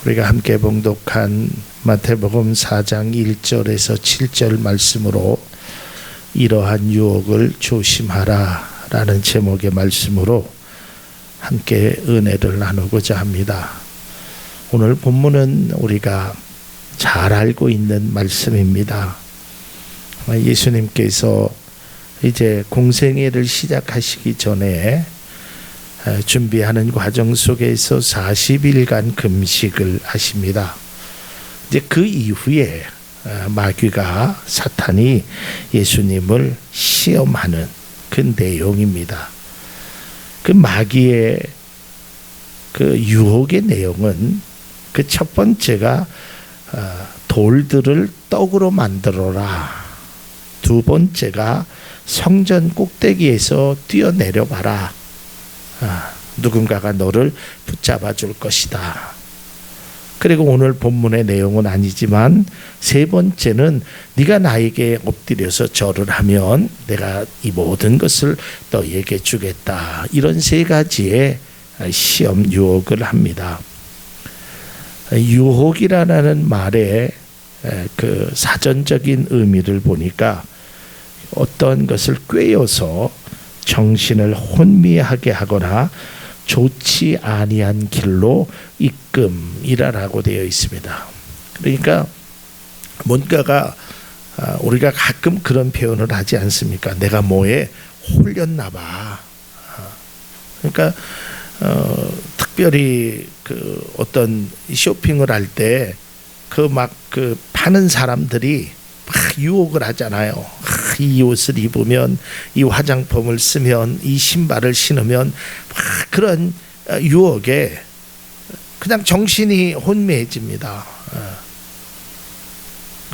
우리가 함께 봉독한 마태복음 4장 1절에서 7절 말씀으로 이러한 유혹을 조심하라 라는 제목의 말씀으로 함께 은혜를 나누고자 합니다. 오늘 본문은 우리가 잘 알고 있는 말씀입니다. 예수님께서 이제 공생애를 시작하시기 전에 준비하는 과정 속에서 40일간 금식을 하십니다. 이제 그 이후에 마귀가 사탄이 예수님을 시험하는 그 내용입니다. 그 마귀의 그 유혹의 내용은 그 첫 번째가 돌들을 떡으로 만들어라. 두 번째가 성전 꼭대기에서 뛰어내려 봐라. 누군가가 너를 붙잡아 줄 것이다. 그리고 오늘 본문의 내용은 아니지만 세 번째는 네가 나에게 엎드려서 절을 하면 내가 이 모든 것을 너에게 주겠다. 이런 세 가지의 시험 유혹을 합니다. 유혹이라는 말의 그 사전적인 의미를 보니까 어떤 것을 꿰어서 정신을 혼미하게 하거나 좋지 아니한 길로 이끔이라고 되어 있습니다. 그러니까 뭔가가 우리가 가끔 그런 표현을 하지 않습니까? 내가 뭐에 홀렸나 봐. 그러니까 특별히 그 어떤 쇼핑을 할 때 그 파는 사람들이 막 유혹을 하잖아요. 이 옷을 입으면, 이 화장품을 쓰면, 이 신발을 신으면 막 그런 유혹에 그냥 정신이 혼미해집니다.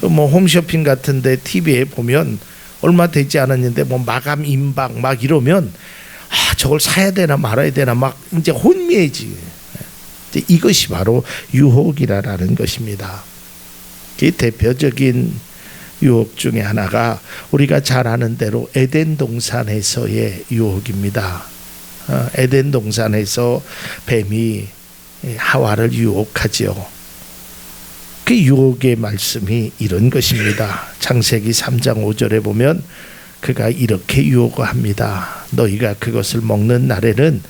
그 뭐 홈쇼핑 같은데 TV에 보면 얼마 되지 않았는데 뭐 마감 임박 막 이러면 저걸 사야 되나 말아야 되나 막 이제 혼미해지. 이것이 바로 유혹이라는 것입니다. 이 대표적인 유혹 중에 하나가 우리가 잘 아는 대로 에덴 동산에서의 유혹입니다. 에덴 동산에서 뱀이 하와를 유혹하지요. 그 유혹의 말씀이 이런 것입니다. 창세기 3장 5절에 보면 그가 이렇게 유혹합니다. 너희가 그것을 먹는 날에는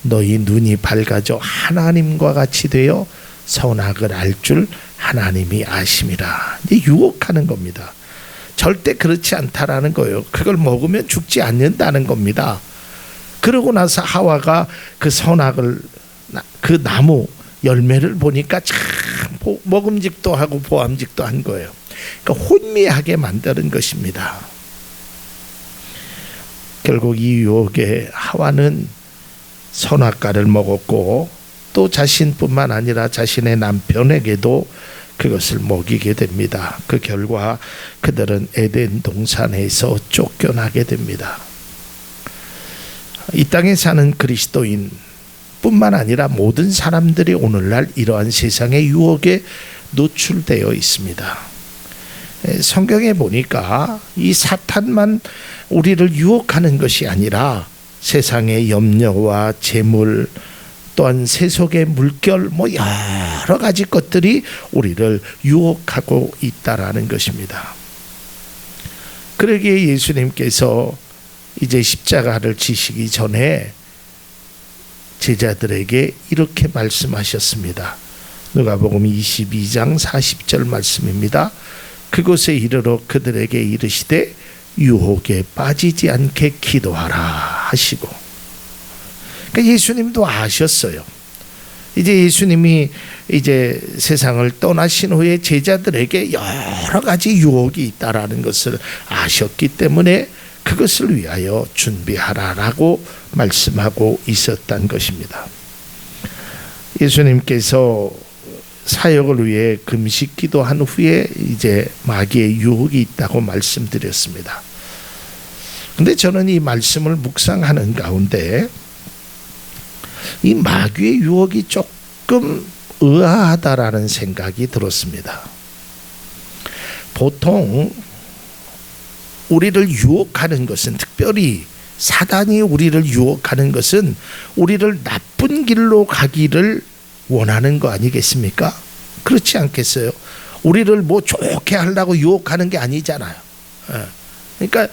너희 눈이 밝아져 하나님과 같이 되어 선악을 알 줄 하나님이 아심이라. 이제 유혹하는 겁니다. 절대 그렇지 않다라는 거예요. 그걸 먹으면 죽지 않는다는 겁니다. 그러고 나서 하와가 그 선악을 그 나무 열매를 보니까 참 먹음직도 하고 보암직도 한 거예요. 그러니까 혼미하게 만드는 것입니다. 결국 이 유혹에 하와는 선악과를 먹었고 또 자신뿐만 아니라 자신의 남편에게도 그것을 먹이게 됩니다. 그 결과 그들은 에덴 동산에서 쫓겨나게 됩니다. 이 땅에 사는 그리스도인 뿐만 아니라 모든 사람들이 오늘날 이러한 세상의 유혹에 노출되어 있습니다. 성경에 보니까 이 사탄만 우리를 유혹하는 것이 아니라 세상의 염려와 재물 또한 세속의 물결 뭐 여러 가지 것들이 우리를 유혹하고 있다라는 것입니다. 그러기에 예수님께서 이제 십자가를 지시기 전에 제자들에게 이렇게 말씀하셨습니다. 누가복음 22장 40절 말씀입니다. 그곳에 이르러 그들에게 이르시되 유혹에 빠지지 않게 기도하라 하시고. 그러니까 예수님도 아셨어요. 이제 예수님이 이제 세상을 떠나신 후에 제자들에게 여러 가지 유혹이 있다라는 것을 아셨기 때문에 그것을 위하여 준비하라라고 말씀하고 있었던 것입니다. 예수님께서 사역을 위해 금식 기도한 후에 이제 마귀의 유혹이 있다고 말씀드렸습니다. 근데 저는 이 말씀을 묵상하는 가운데 이 마귀의 유혹이 조금 의아하다라는 생각이 들었습니다. 보통 우리를 유혹하는 것은, 특별히 사단이 우리를 유혹하는 것은 우리를 나쁜 길로 가기를 원하는 거 아니겠습니까? 그렇지 않겠어요? 우리를 뭐 좋게 하려고 유혹하는 게 아니잖아요. 그러니까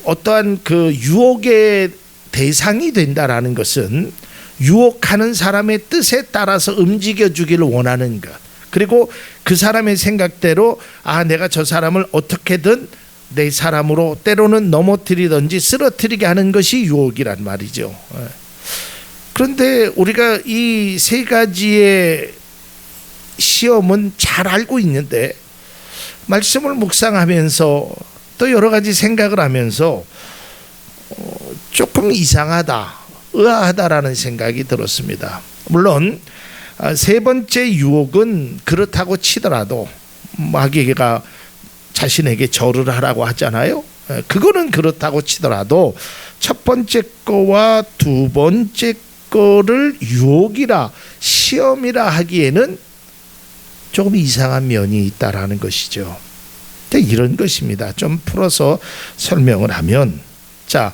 어떠한 그 유혹의 대상이 된다라는 것은 유혹하는 사람의 뜻에 따라서 움직여주기를 원하는 것, 그리고 그 사람의 생각대로 내가 저 사람을 어떻게든 내 사람으로 때로는 넘어뜨리든지 쓰러뜨리게 하는 것이 유혹이란 말이죠. 그런데 우리가 이 세 가지의 시험은 잘 알고 있는데 말씀을 묵상하면서 또 여러 가지 생각을 하면서 조금 이상하다, 의아하다라는 생각이 들었습니다. 물론 세 번째 유혹은 그렇다고 치더라도 마귀가 자신에게 절을 하라고 하잖아요. 그거는 그렇다고 치더라도 첫 번째 거와 두 번째 거를 유혹이라 시험이라 하기에는 조금 이상한 면이 있다라는 것이죠. 이런 것입니다. 좀 풀어서 설명을 하면, 자,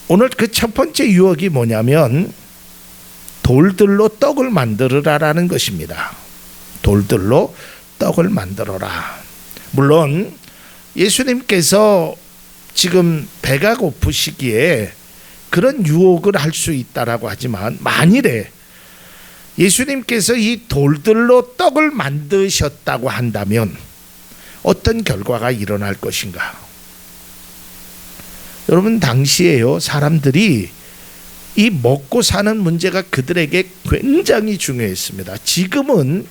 오늘 그 첫 번째 유혹이 뭐냐면 돌들로 떡을 만들어라라는 것입니다. 돌들로 떡을 만들어라. 물론 예수님께서 지금 배가 고프시기에 그런 유혹을 할 수 있다라고 하지만, 만일에 예수님께서 이 돌들로 떡을 만드셨다고 한다면 어떤 결과가 일어날 것인가? 여러분, 당시에요, 사람들이 이 먹고 사는 문제가 그들에게 굉장히 중요했습니다. 지금은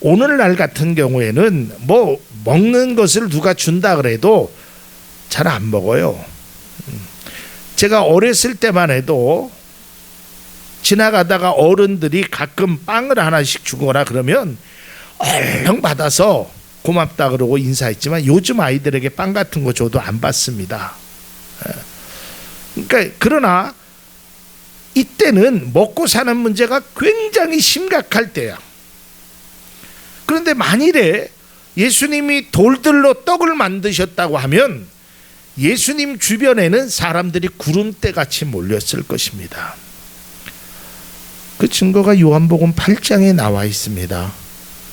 오늘날 같은 경우에는 뭐 먹는 것을 누가 준다 그래도 잘 안 먹어요. 제가 어렸을 때만 해도 지나가다가 어른들이 가끔 빵을 하나씩 주거나 그러면 얼른 받아서 고맙다 그러고 인사했지만, 요즘 아이들에게 빵 같은 거 줘도 안 받습니다. 그러니까 그러나 이때는 먹고 사는 문제가 굉장히 심각할 때야. 그런데 만일에 예수님이 돌들로 떡을 만드셨다고 하면 예수님 주변에는 사람들이 구름대 같이 몰렸을 것입니다. 그 증거가 요한복음 8장에 나와 있습니다.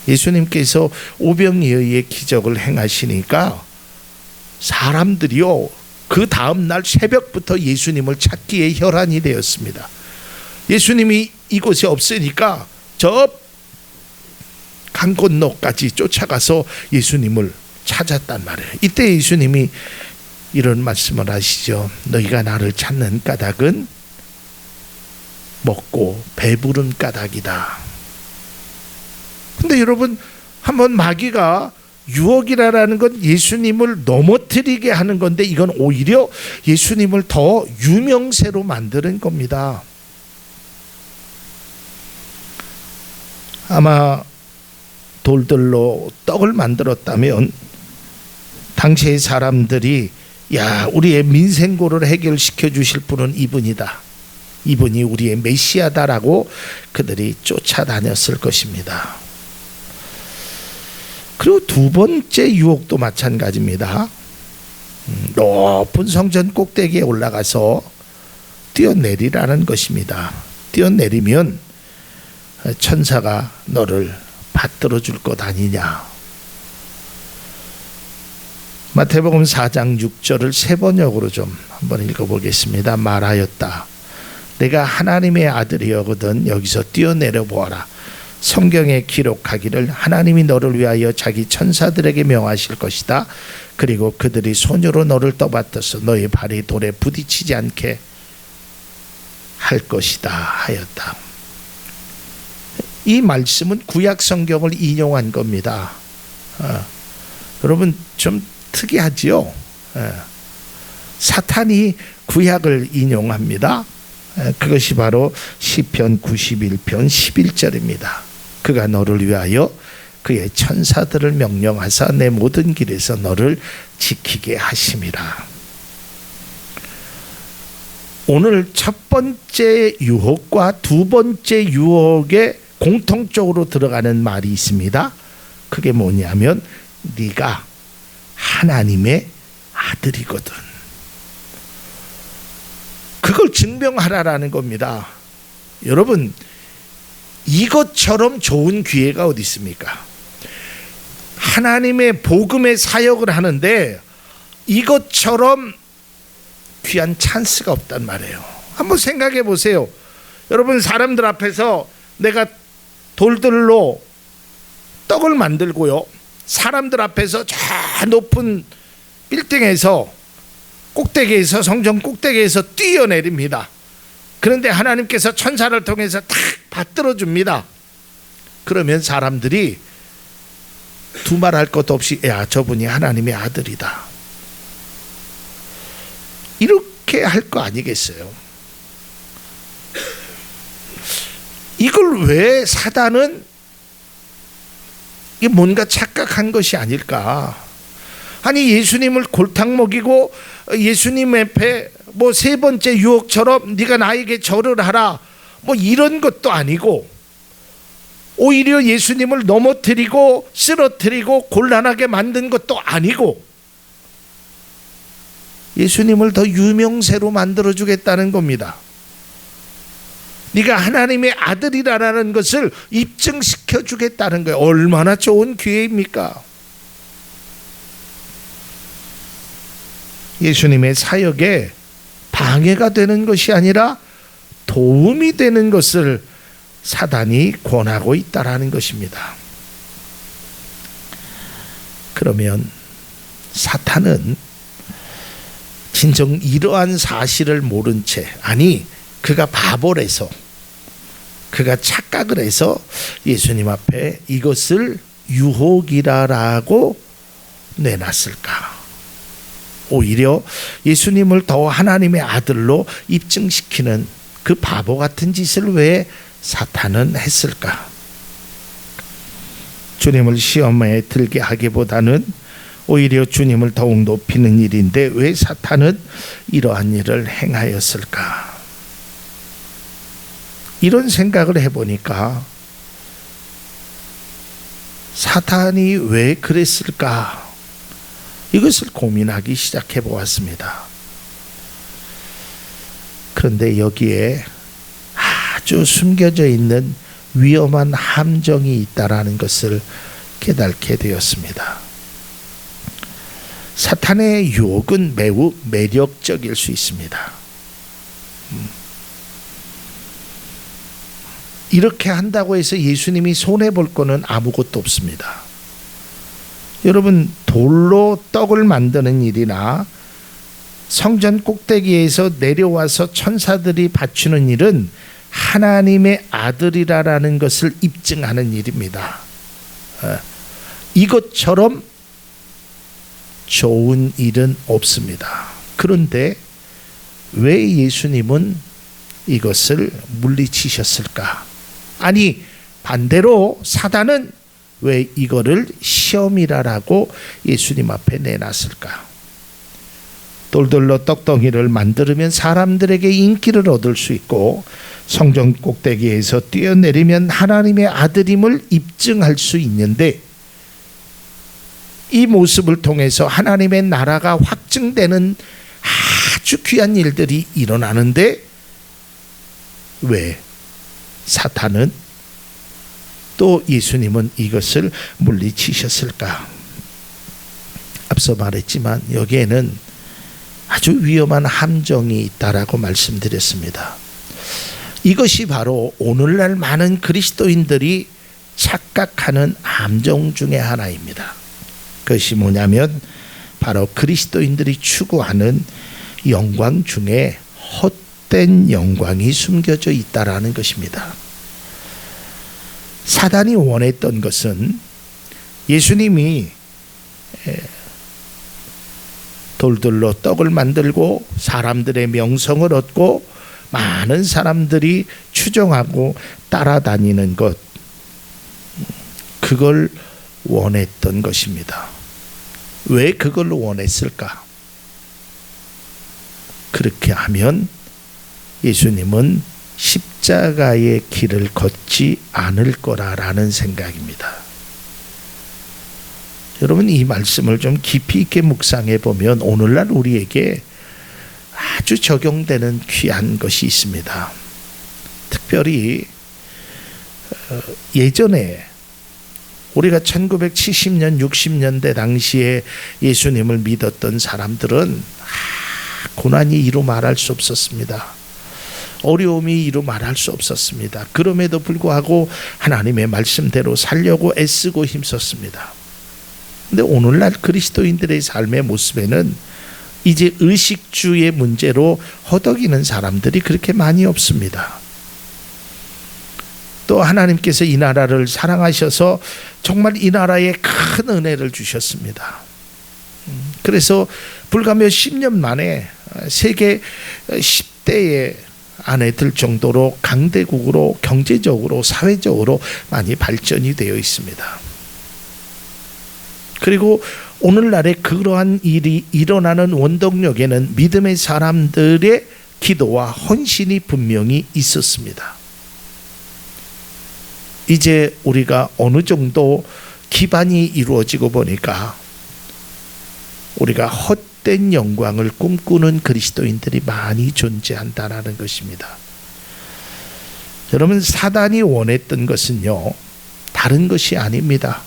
예수님께서 오병이어의 기적을 행하시니까 사람들이요, 그 다음 날 새벽부터 예수님을 찾기에 혈안이 되었습니다. 예수님이 이곳에 없으니까 저 강 건너까지 쫓아가서 예수님을 찾았단 말이에요. 이때 예수님이 이런 말씀을 하시죠. 너희가 나를 찾는 까닭은 먹고 배부른 까닭이다. 근데 여러분, 한번 마귀가 유혹이라는 건 예수님을 넘어뜨리게 하는 건데, 이건 오히려 예수님을 더 유명세로 만드는 겁니다. 아마 돌들로 떡을 만들었다면 당시의 사람들이, 야, 우리의 민생고를 해결시켜 주실 분은 이분이다, 이분이 우리의 메시아다라고 그들이 쫓아다녔을 것입니다. 그리고 두 번째 유혹도 마찬가지입니다. 높은 성전 꼭대기에 올라가서 뛰어내리라는 것입니다. 뛰어내리면 천사가 너를 받들어 줄 것 아니냐. 마태복음 4장 6절을 세 번역으로 좀 한번 읽어보겠습니다. 말하였다. 내가 하나님의 아들이거든 여기서 뛰어내려 보아라. 성경에 기록하기를 하나님이 너를 위하여 자기 천사들에게 명하실 것이다. 그리고 그들이 손으로 너를 떠받들어서 너의 발이 돌에 부딪히지 않게 할 것이다 하였다. 이 말씀은 구약 성경을 인용한 겁니다. 여러분, 좀 특이하지요? 사탄이 구약을 인용합니다. 그것이 바로 시편 91편 11절입니다. 그가 너를 위하여 그의 천사들을 명령하사 내 모든 길에서 너를 지키게 하심이라. 오늘 첫 번째 유혹과 두 번째 유혹에 공통적으로 들어가는 말이 있습니다. 그게 뭐냐면 네가 하나님의 아들이거든. 그걸 증명하라라는 겁니다. 여러분, 이것처럼 좋은 기회가 어디 있습니까? 하나님의 복음의 사역을 하는데 이것처럼 귀한 찬스가 없단 말이에요. 한번 생각해 보세요. 여러분, 사람들 앞에서 내가 돌들로 떡을 만들고요, 사람들 앞에서 저 높은 빌딩에서 꼭대기에서, 성전 꼭대기에서 뛰어내립니다. 그런데 하나님께서 천사를 통해서 탁 받들어 줍니다. 그러면 사람들이 두말할 것도 없이 야, 저분이 하나님의 아들이다, 이렇게 할 거 아니겠어요? 이걸 왜 사단은 뭔가 착각한 것이 아닐까? 아니, 예수님을 골탕 먹이고 예수님 앞에 뭐 세 번째 유혹처럼 네가 나에게 절을 하라, 뭐 이런 것도 아니고, 오히려 예수님을 넘어뜨리고 쓰러뜨리고 곤란하게 만든 것도 아니고, 예수님을 더 유명세로 만들어주겠다는 겁니다. 네가 하나님의 아들이라는 것을 입증시켜 주겠다는 거예요. 얼마나 좋은 기회입니까? 예수님의 사역에 방해가 되는 것이 아니라 도움이 되는 것을 사단이 권하고 있다라는 것입니다. 그러면 사탄은 진정 이러한 사실을 모른 채, 아니 그가 바보라서, 그가 착각을 해서 예수님 앞에 이것을 유혹이라고 내놨을까? 오히려 예수님을 더 하나님의 아들로 입증시키는 그 바보 같은 짓을 왜 사탄은 했을까? 주님을 시험에 들게 하기보다는 오히려 주님을 더욱 높이는 일인데 왜 사탄은 이러한 일을 행하였을까? 이런 생각을 해보니까 사탄이 왜 그랬을까? 이것을 고민하기 시작해 보았습니다. 그런데 여기에 아주 숨겨져 있는 위험한 함정이 있다라는 것을 깨닫게 되었습니다. 사탄의 유혹은 매우 매력적일 수 있습니다. 이렇게 한다고 해서 예수님이 손해볼 거는 아무것도 없습니다. 여러분, 돌로 떡을 만드는 일이나 성전 꼭대기에서 내려와서 천사들이 바치는 일은 하나님의 아들이라는 것을 입증하는 일입니다. 이것처럼 좋은 일은 없습니다. 그런데 왜 예수님은 이것을 물리치셨을까? 아니, 반대로 사단은 왜 이거를 시험이라고 예수님 앞에 내놨을까? 돌들로 떡덩이를 만들면 사람들에게 인기를 얻을 수 있고, 성전 꼭대기에서 뛰어내리면 하나님의 아들임을 입증할 수 있는데, 이 모습을 통해서 하나님의 나라가 확증되는 아주 귀한 일들이 일어나는데 왜 사탄은 또 예수님은 이것을 물리치셨을까? 앞서 말했지만 여기에는 아주 위험한 함정이 있다라고 말씀드렸습니다. 이것이 바로 오늘날 많은 그리스도인들이 착각하는 함정 중에 하나입니다. 그것이 뭐냐면 바로 그리스도인들이 추구하는 영광 중에 헛된 영광이 숨겨져 있다라는 것입니다. 사단이 원했던 것은 예수님이 돌들로 떡을 만들고 사람들의 명성을 얻고 많은 사람들이 추종하고 따라다니는 것, 그걸 원했던 것입니다. 왜 그걸 원했을까? 그렇게 하면 예수님은 십자가의 길을 걷지 않을 거라는 생각입니다. 여러분, 이 말씀을 좀 깊이 있게 묵상해 보면 오늘날 우리에게 아주 적용되는 귀한 것이 있습니다. 특별히 예전에 우리가 1970년 60년대 당시에 예수님을 믿었던 사람들은 고난이 이루 말할 수 없었습니다. 어려움이 이루 말할 수 없었습니다. 그럼에도 불구하고 하나님의 말씀대로 살려고 애쓰고 힘썼습니다. 근데 오늘날 그리스도인들의 삶의 모습에는 이제 의식주의 문제로 허덕이는 사람들이 그렇게 많이 없습니다. 또 하나님께서 이 나라를 사랑하셔서 정말 이 나라에 큰 은혜를 주셨습니다. 그래서 불과 몇십 년 만에 세계 10대에 안에 들 정도로 강대국으로 경제적으로 사회적으로 많이 발전이 되어 있습니다. 그리고 오늘날에 그러한 일이 일어나는 원동력에는 믿음의 사람들의 기도와 헌신이 분명히 있었습니다. 이제 우리가 어느 정도 기반이 이루어지고 보니까 우리가 헛된 영광을 꿈꾸는 그리스도인들이 많이 존재한다는 것입니다. 여러분, 사단이 원했던 것은요, 다른 것이 아닙니다.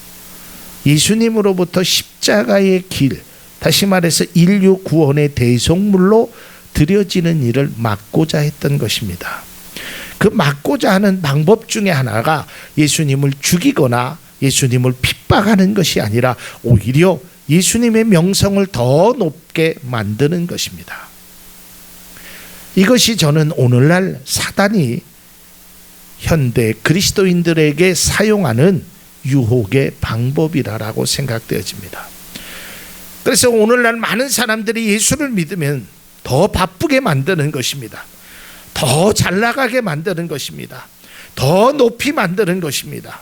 예수님으로부터 십자가의 길, 다시 말해서 인류 구원의 대속물로 드려지는 일을 막고자 했던 것입니다. 그 막고자 하는 방법 중에 하나가 예수님을 죽이거나 예수님을 핍박하는 것이 아니라 오히려 예수님의 명성을 더 높게 만드는 것입니다. 이것이 저는 오늘날 사단이 현대 그리스도인들에게 사용하는 유혹의 방법이라고 생각되어집니다. 그래서 오늘날 많은 사람들이 예수를 믿으면 더 바쁘게 만드는 것입니다. 더 잘 나가게 만드는 것입니다. 더 높이 만드는 것입니다.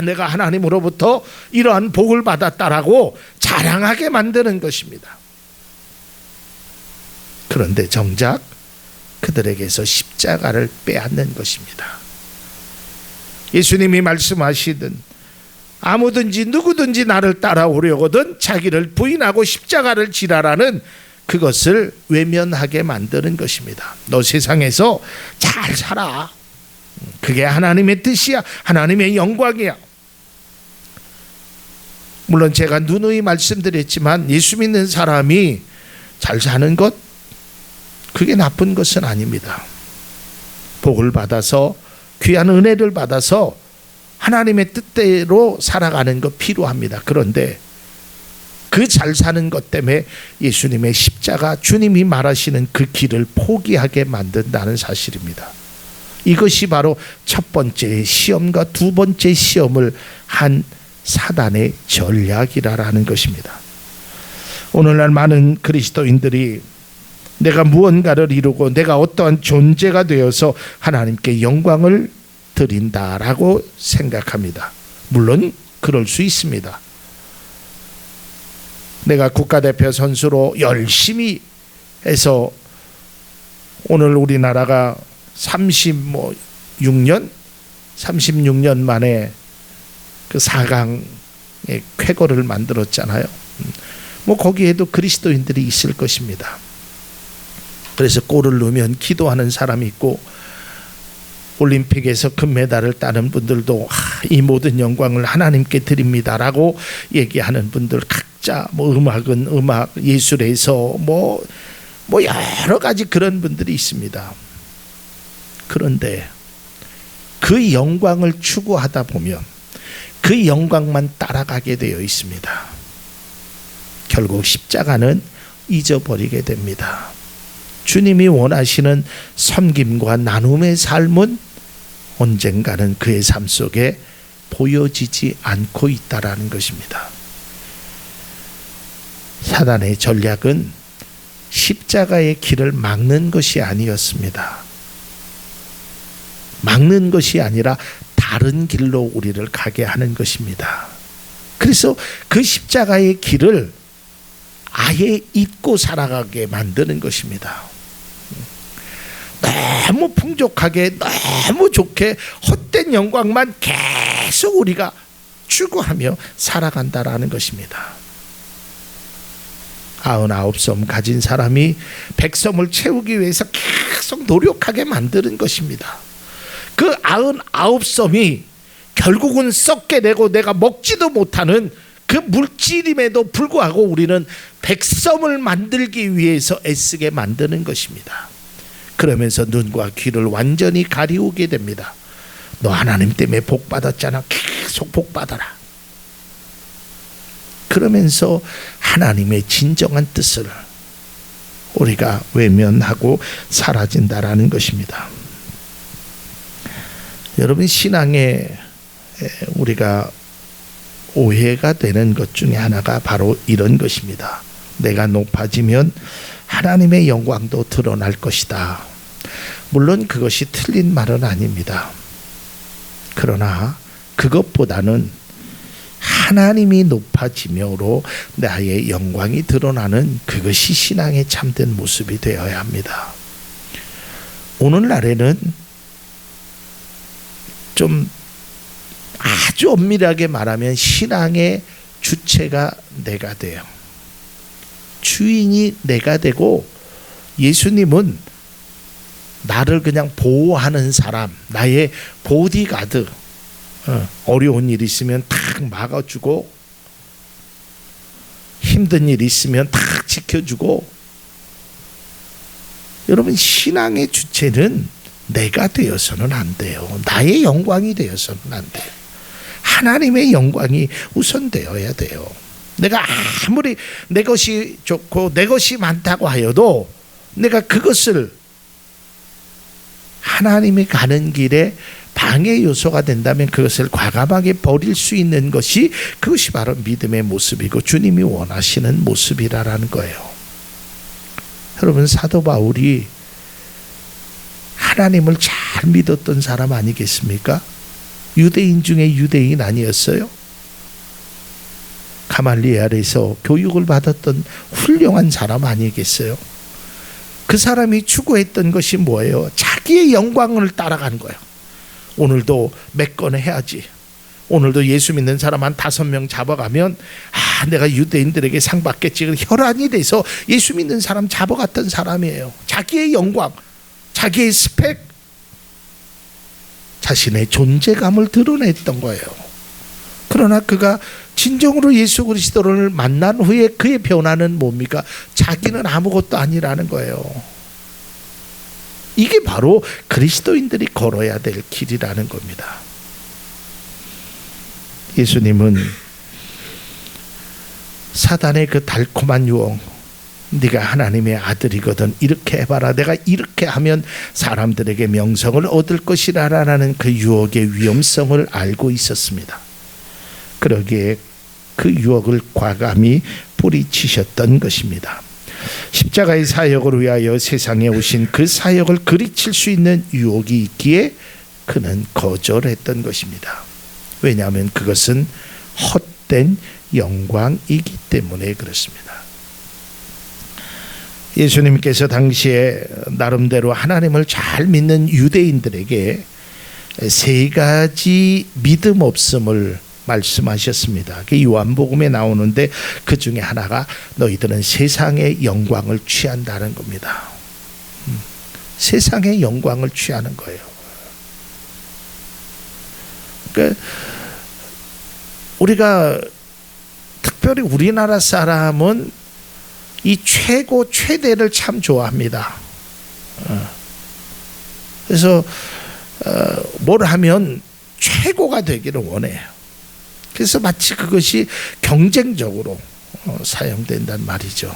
내가 하나님으로부터 이러한 복을 받았다라고 자랑하게 만드는 것입니다. 그런데 정작 그들에게서 십자가를 빼앗는 것입니다. 예수님이 말씀하시든 아무든지 누구든지 나를 따라오려거든 자기를 부인하고 십자가를 지라라는 그것을 외면하게 만드는 것입니다. 너 세상에서 잘 살아. 그게 하나님의 뜻이야. 하나님의 영광이야. 물론 제가 누누이 말씀드렸지만 예수 믿는 사람이 잘 사는 것, 그게 나쁜 것은 아닙니다. 복을 받아서 귀한 은혜를 받아서 하나님의 뜻대로 살아가는 것 필요합니다. 그런데 그 잘 사는 것 때문에 예수님의 십자가, 주님이 말하시는 그 길을 포기하게 만든다는 사실입니다. 이것이 바로 첫 번째 시험과 두 번째 시험을 한 사단의 전략이라는 것입니다. 오늘날 많은 그리스도인들이 내가 무언가를 이루고 내가 어떠한 존재가 되어서 하나님께 영광을 드린다라고 생각합니다. 물론 그럴 수 있습니다. 내가 국가대표 선수로 열심히 해서 오늘 우리나라가 36년 만에 그 4강의 쾌거를 만들었잖아요. 거기에도 그리스도인들이 있을 것입니다. 그래서 골을 넣으면 기도하는 사람이 있고, 올림픽에서 금메달을 따는 분들도 이 모든 영광을 하나님께 드립니다라고 얘기하는 분들, 각자 음악은 음악, 예술에서 여러 가지 그런 분들이 있습니다. 그런데 그 영광을 추구하다 보면 그 영광만 따라가게 되어 있습니다. 결국 십자가는 잊어버리게 됩니다. 주님이 원하시는 섬김과 나눔의 삶은 언젠가는 그의 삶 속에 보여지지 않고 있다라는 것입니다. 사단의 전략은 십자가의 길을 막는 것이 아니었습니다. 막는 것이 아니라 다른 길로 우리를 가게 하는 것입니다. 그래서 그 십자가의 길을 아예 잊고 살아가게 만드는 것입니다. 너무 풍족하게, 너무 좋게 헛된 영광만 계속 우리가 추구하며 살아간다라는 것입니다. 99섬 가진 사람이 100섬을 채우기 위해서 계속 노력하게 만드는 것입니다. 그 99섬이 결국은 썩게 되고 내가 먹지도 못하는 그 물질임에도 불구하고 우리는 100섬을 만들기 위해서 애쓰게 만드는 것입니다. 그러면서 눈과 귀를 완전히 가리우게 됩니다. 너 하나님 때문에 복 받았잖아. 계속 복 받아라. 그러면서 하나님의 진정한 뜻을 우리가 외면하고 사라진다라는 것입니다. 여러분, 신앙에 우리가 오해가 되는 것 중에 하나가 바로 이런 것입니다. 내가 높아지면 하나님의 영광도 드러날 것이다. 물론 그것이 틀린 말은 아닙니다. 그러나 그것보다는 하나님이 높아짐으로 나의 영광이 드러나는 그것이 신앙의 참된 모습이 되어야 합니다. 오늘날에는 좀 아주 엄밀하게 말하면 신앙의 주체가 내가 돼요. 주인이 내가 되고 예수님은 나를 그냥 보호하는 사람, 나의 보디가드. 어려운 일 있으면 탁 막아주고 힘든 일 있으면 탁 지켜주고. 여러분, 신앙의 주체는 내가 되어서는 안 돼요. 나의 영광이 되어서는 안 돼요. 하나님의 영광이 우선되어야 돼요. 내가 아무리 내 것이 좋고 내 것이 많다고 하여도 내가 그것을 하나님이 가는 길에 방해 요소가 된다면 그것을 과감하게 버릴 수 있는 것이, 그것이 바로 믿음의 모습이고 주님이 원하시는 모습이라는 거예요. 여러분, 사도 바울이 하나님을 잘 믿었던 사람 아니겠습니까? 유대인 중에 유대인 아니었어요? 가말리엘에서 교육을 받았던 훌륭한 사람 아니겠어요? 그 사람이 추구했던 것이 뭐예요? 자기의 영광을 따라간 거예요. 오늘도 몇 건 해야지. 오늘도 예수 믿는 사람 한 5명 잡아가면 내가 유대인들에게 상 받겠지. 혈안이 돼서 예수 믿는 사람 잡아갔던 사람이에요. 자기의 영광, 자기의 스펙, 자신의 존재감을 드러냈던 거예요. 그러나 그가 진정으로 예수 그리스도를 만난 후에 그의 변화는 뭡니까? 자기는 아무것도 아니라는 거예요. 이게 바로 그리스도인들이 걸어야 될 길이라는 겁니다. 예수님은 사단의 그 달콤한 유혹, 네가 하나님의 아들이거든 이렇게 해봐라, 내가 이렇게 하면 사람들에게 명성을 얻을 것이라라는 그 유혹의 위험성을 알고 있었습니다. 그러기에 그 유혹을 과감히 뿌리치셨던 것입니다. 십자가의 사역을 위하여 세상에 오신 그 사역을 그리칠 수 있는 유혹이 있기에 그는 거절했던 것입니다. 왜냐하면 그것은 헛된 영광이기 때문에 그렇습니다. 예수님께서 당시에 나름대로 하나님을 잘 믿는 유대인들에게 3가지 믿음 없음을 말씀하셨습니다. 요한복음에 나오는데 그 중에 하나가 너희들은 세상의 영광을 취한다는 겁니다. 세상의 영광을 취하는 거예요. 그러니까 우리가 특별히 우리나라 사람은 이 최고 최대를 참 좋아합니다. 그래서 뭘 하면 최고가 되기를 원해요. 그래서 마치 그것이 경쟁적으로 사용된단 말이죠.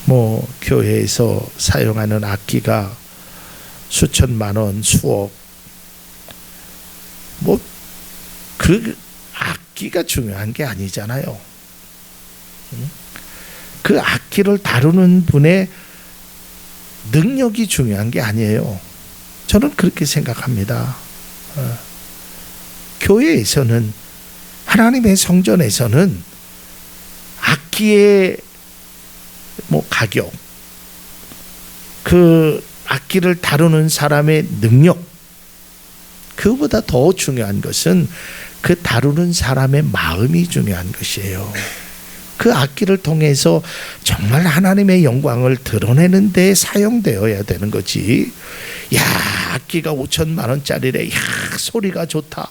뭐 교회에서 사용하는 악기가 수천만 원, 수억, 뭐 그 악기가 중요한 게 아니잖아요. 그 악기를 다루는 분의 능력이 중요한 게 아니에요. 저는 그렇게 생각합니다. 교회에서는, 하나님의 성전에서는 악기의 뭐 가격, 그 악기를 다루는 사람의 능력, 그보다 더 중요한 것은 그 다루는 사람의 마음이 중요한 것이에요. 그 악기를 통해서 정말 하나님의 영광을 드러내는 데 사용되어야 되는 거지. 야, 악기가 5천만 원짜리래. 야, 소리가 좋다.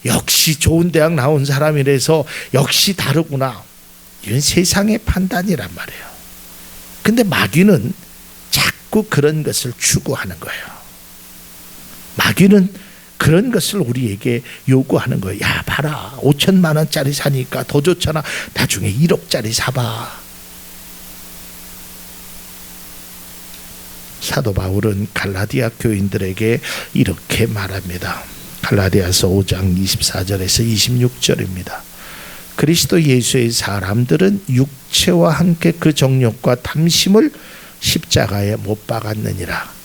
역시 좋은 대학 나온 사람이라서 역시 다르구나. 이건 세상의 판단이란 말이에요. 근데 마귀는 자꾸 그런 것을 추구하는 거예요. 마귀는 그런 것을 우리에게 요구하는 거예요. 야, 봐라. 5천만 원짜리 사니까 더 좋잖아. 나중에 1억짜리 사봐. 사도 바울은 갈라디아 교인들에게 이렇게 말합니다. 갈라디아서 5장 24절에서 26절입니다. 그리스도 예수의 사람들은 육체와 함께 그 정욕과 탐심을 십자가에 못 박았느니라.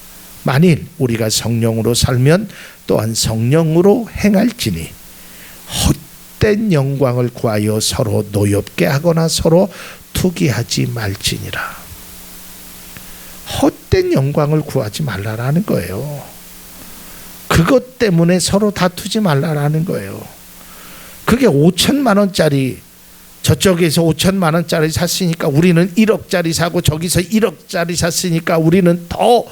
만일 우리가 성령으로 살면 또한 성령으로 행할지니 헛된 영광을 구하여 서로 노엽게 하거나 서로 투기하지 말지니라. 헛된 영광을 구하지 말라라는 거예요. 그것 때문에 서로 다투지 말라라는 거예요. 그게 5천만 원짜리, 저쪽에서 5천만 원짜리 샀으니까 우리는 1억짜리 사고 저기서 1억짜리 샀으니까 우리는 더,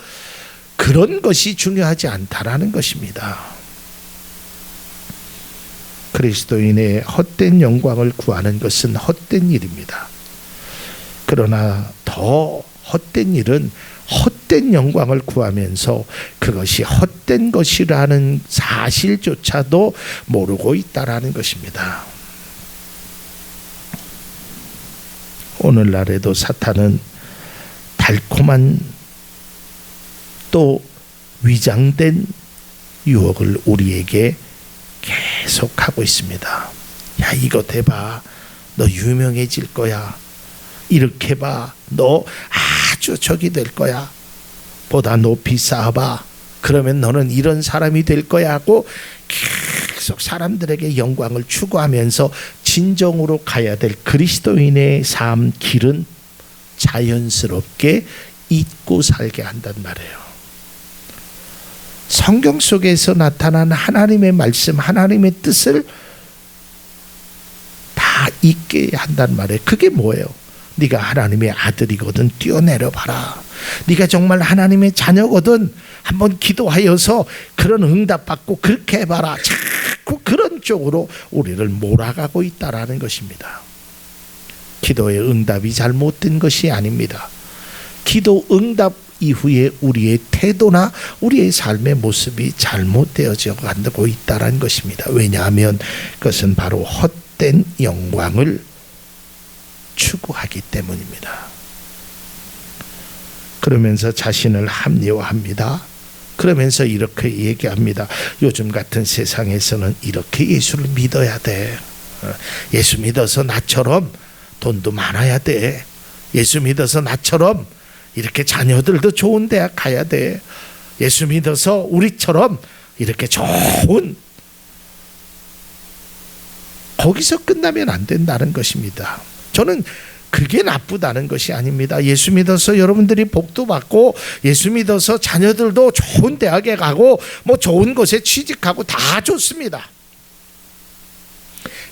그런 것이 중요하지 않다라는 것입니다. 그리스도인의 헛된 영광을 구하는 것은 헛된 일입니다. 그러나 더 헛된 일은 헛된 영광을 구하면서 그것이 헛된 것이라는 사실조차도 모르고 있다라는 것입니다. 오늘날에도 사탄은 달콤한 또 위장된 유혹을 우리에게 계속하고 있습니다. 야, 이거 해봐. 너 유명해질 거야. 이렇게 해봐. 너 아주 저기 될 거야. 보다 높이 쌓아봐. 그러면 너는 이런 사람이 될 거야 하고 계속 사람들에게 영광을 추구하면서 진정으로 가야 될 그리스도인의 삶 길은 자연스럽게 잊고 살게 한단 말이에요. 성경 속에서 나타난 하나님의 말씀, 하나님의 뜻을 다 잊게 한단 말이에요. 그게 뭐예요? 네가 하나님의 아들이거든 뛰어내려 봐라. 네가 정말 하나님의 자녀거든 한번 기도하여서 그런 응답 받고 그렇게 해봐라. 자꾸 그런 쪽으로 우리를 몰아가고 있다라는 것입니다. 기도의 응답이 잘못된 것이 아닙니다. 기도 응답 이후에 우리의 태도나 우리의 삶의 모습이 잘못되어져 가고 있다는 것입니다. 왜냐하면 그것은 바로 헛된 영광을 추구하기 때문입니다. 그러면서 자신을 합리화합니다. 그러면서 이렇게 얘기합니다. 요즘 같은 세상에서는 이렇게 예수를 믿어야 돼. 예수 믿어서 나처럼 돈도 많아야 돼. 예수 믿어서 나처럼 이렇게 자녀들도 좋은 대학 가야 돼. 예수 믿어서 우리처럼 이렇게 좋은, 거기서 끝나면 안 된다는 것입니다. 저는 그게 나쁘다는 것이 아닙니다. 예수 믿어서 여러분들이 복도 받고 예수 믿어서 자녀들도 좋은 대학에 가고 뭐 좋은 곳에 취직하고 다 좋습니다.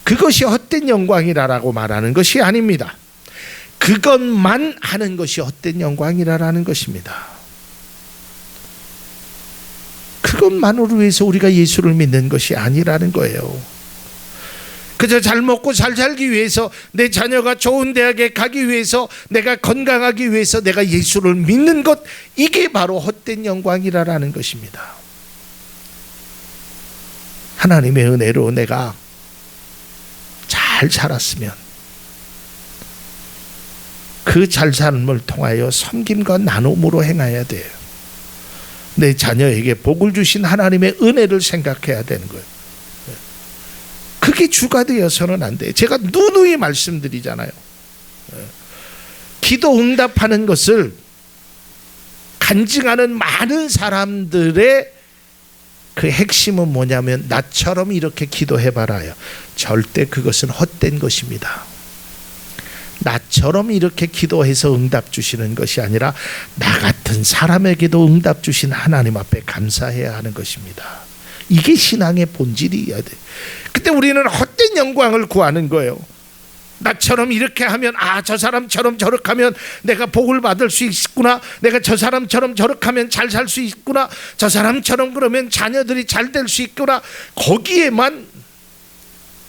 그것이 헛된 영광이라고 말하는 것이 아닙니다. 그것만 하는 것이 헛된 영광이라는 것입니다. 그것만으로 위해서 우리가 예수를 믿는 것이 아니라는 거예요. 그저 잘 먹고 잘 살기 위해서, 내 자녀가 좋은 대학에 가기 위해서, 내가 건강하기 위해서 내가 예수를 믿는 것, 이게 바로 헛된 영광이라는 것입니다. 하나님의 은혜로 내가 잘 살았으면 그 잘 삶을 통하여 섬김과 나눔으로 행해야 돼요. 내 자녀에게 복을 주신 하나님의 은혜를 생각해야 되는 거예요. 그게 주가 되어서는 안 돼요. 제가 누누이 말씀드리잖아요. 기도 응답하는 것을 간증하는 많은 사람들의 그 핵심은 뭐냐면 나처럼 이렇게 기도해봐라요. 절대 그것은 헛된 것입니다. 나처럼 이렇게 기도해서 응답 주시는 것이 아니라 나 같은 사람에게도 응답 주신 하나님 앞에 감사해야 하는 것입니다. 이게 신앙의 본질이어야 돼. 근데 우리는 헛된 영광을 구하는 거예요. 나처럼 이렇게 하면 저 사람처럼 저렇게 하면 내가 복을 받을 수 있구나, 내가 저 사람처럼 저렇게 하면 잘 살 수 있구나, 저 사람처럼 그러면 자녀들이 잘 될 수 있구나, 거기에만,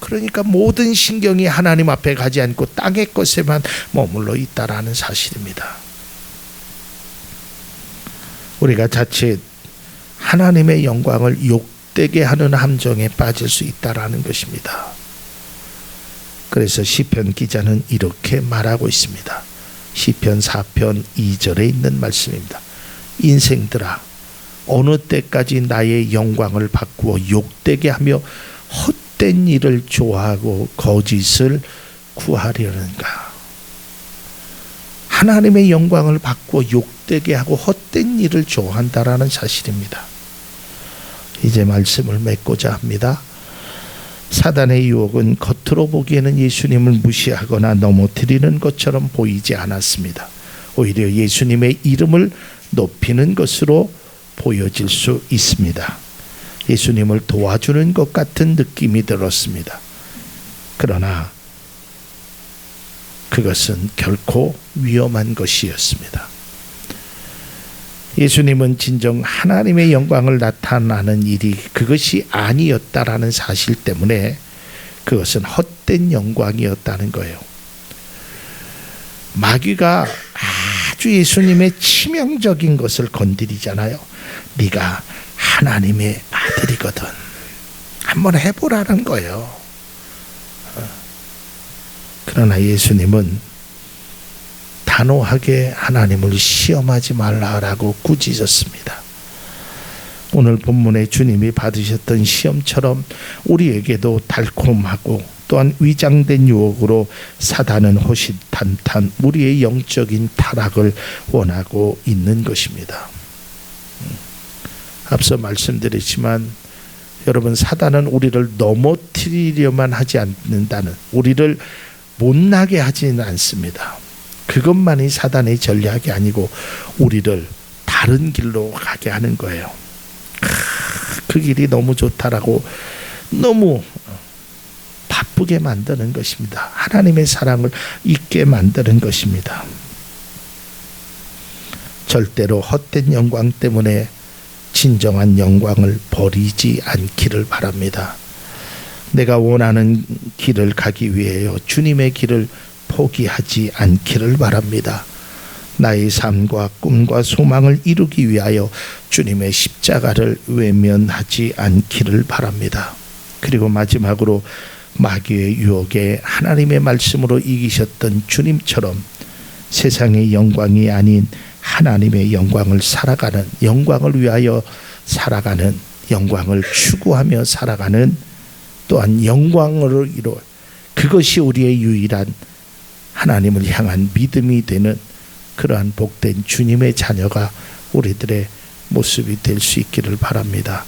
그러니까 모든 신경이 하나님 앞에 가지 않고 땅의 것에만 머물러 있다라는 사실입니다. 우리가 자칫 하나님의 영광을 욕되게 하는 함정에 빠질 수 있다라는 것입니다. 그래서 시편 기자는 이렇게 말하고 있습니다. 시편 4편 2절에 있는 말씀입니다. 인생들아, 어느 때까지 나의 영광을 바꾸어 욕되게 하며 헛된 일을 좋아하고 거짓을 구하려는가. 하나님의 영광을 바꾸어 욕되게 하고 헛된 일을 좋아한다라는 사실입니다. 이제 말씀을 맺고자 합니다. 사단의 유혹은 겉으로 보기에는 예수님을 무시하거나 넘어뜨리는 것처럼 보이지 않았습니다. 오히려 예수님의 이름을 높이는 것으로 보여질 수 있습니다. 예수님을 도와주는 것 같은 느낌이 들었습니다. 그러나 그것은 결코 위험한 것이었습니다. 예수님은 진정 하나님의 영광을 나타나는 일이 그것이 아니었다라는 사실 때문에 그것은 헛된 영광이었다는 거예요. 마귀가 아주 예수님의 치명적인 것을 건드리잖아요. 네가 하나님의 아들이거든. 한번 해보라는 거예요. 그러나 예수님은 단호하게 하나님을 시험하지 말라라고 꾸짖었습니다. 오늘 본문에 주님이 받으셨던 시험처럼 우리에게도 달콤하고 또한 위장된 유혹으로 사단은 호시탄탄 우리의 영적인 타락을 원하고 있는 것입니다. 앞서 말씀드렸지만 여러분, 사단은 우리를 넘어뜨리려만 하지 않는다는, 우리를 못나게 하지는 않습니다. 그것만이 사단의 전략이 아니고 우리를 다른 길로 가게 하는 거예요. 그 길이 너무 좋다라고 너무 바쁘게 만드는 것입니다. 하나님의 사랑을 잊게 만드는 것입니다. 절대로 헛된 영광 때문에 진정한 영광을 버리지 않기를 바랍니다. 내가 원하는 길을 가기 위해요, 주님의 길을 포기하지 않기를 바랍니다. 나의 삶과 꿈과 소망을 이루기 위하여 주님의 십자가를 외면하지 않기를 바랍니다. 그리고 마지막으로 마귀의 유혹에 하나님의 말씀으로 이기셨던 주님처럼 세상의 영광이 아닌 하나님의 영광을 살아가는, 영광을 위하여 살아가는, 영광을 추구하며 살아가는, 또한 영광으로 이루어 그것이 우리의 유일한 하나님을 향한 믿음이 되는 그러한 복된 주님의 자녀가 우리들의 모습이 될 수 있기를 바랍니다.